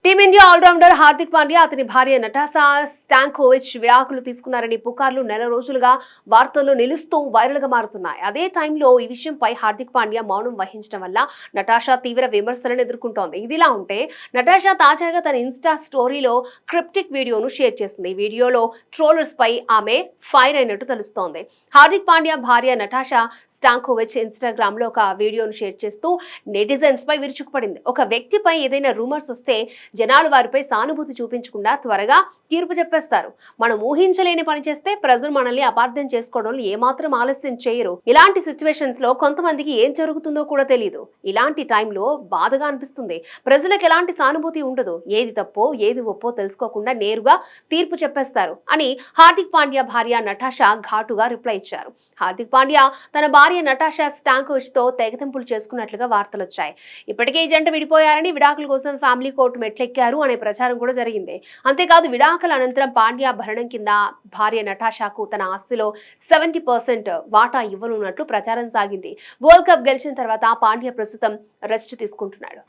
Team India allrounder Hardik Pandya అతని భార్య Natasha Stankovic విడాకులు తీసుకున్నారని పుకార్లు నెల రోజులుగా వార్తల్లో నిలుస్తూ వైరల్ గా మారుతున్నాయి. అదే టైంలో ఈ విషయంపై హార్దిక్ పాండ్యా మౌనం వహించడం వల్ల నటాషా తీవ్ర విమర్శలను ఎదుర్కొంటోంది. ఇదిలా ఉంటే నటాషా తాజాగా తన ఇన్స్టా స్టోరీలో క్రిప్టిక్ వీడియోను షేర్ చేసింది. ఈ వీడియోలో ట్రోలర్స్ పై ఆమె ఫైర్ అయినట్టు తెలుస్తోంది. హార్దిక్ పాండ్యా భార్య నటాషా స్టాంకోవిచ్ ఇన్స్టాగ్రామ్ లో ఒక వీడియోను షేర్ చేస్తూ నెటిజన్స్ పై విరుచుకుపడింది. ఒక వ్యక్తిపై ఏదైనా రూమర్స్ వస్తే జనాలు వారిపై సానుభూతి చూపించకుండా త్వరగా తీర్పు చెప్పేస్తారు. మనం ఊహించలేని పని చేస్తే ప్రజలు మనల్ని అపార్థం చేసుకోవడంలో ఏమాత్రం ఆలస్యం చేయరు. ఇలాంటి సిచ్యువేషన్స్ లో కొంతమందికి ఏం జరుగుతుందో కూడా తెలియదు. ఇలాంటి టైంలో బాధగా అనిపిస్తుంది. ప్రజలకు ఎలాంటి సానుభూతి ఉండదు. ఏది తప్పో ఏది ఒప్పో తెలుసుకోకుండా నేరుగా తీర్పు చెప్పేస్తారు అని హార్దిక్ పాండ్యా భార్య నటాషా ఘాటుగా రిప్లై ఇచ్చారు. హార్దిక్ పాండ్యా తన భార్య నటాషా స్టాంకోవిచ్ తో తెగతింపులు చేసుకున్నట్లుగా వార్తలు వచ్చాయి. ఇప్పటికే ఈ జంట విడిపోయారని, విడాకుల కోసం ఫ్యామిలీ కోర్టు మెట్లెక్కారు అనే ప్రచారం కూడా జరిగింది. అంతేకాదు విడాకుల అనంతరం పాండ్యా భరణం కింద భార్య నటాషాకు తన ఆస్తిలో 70% వాటా ఇవ్వనున్నట్లు ప్రచారం సాగింది. వరల్డ్ కప్ గెలిచిన తర్వాత పాండ్యా ప్రస్తుతం రెస్ట్ తీసుకుంటున్నాడు.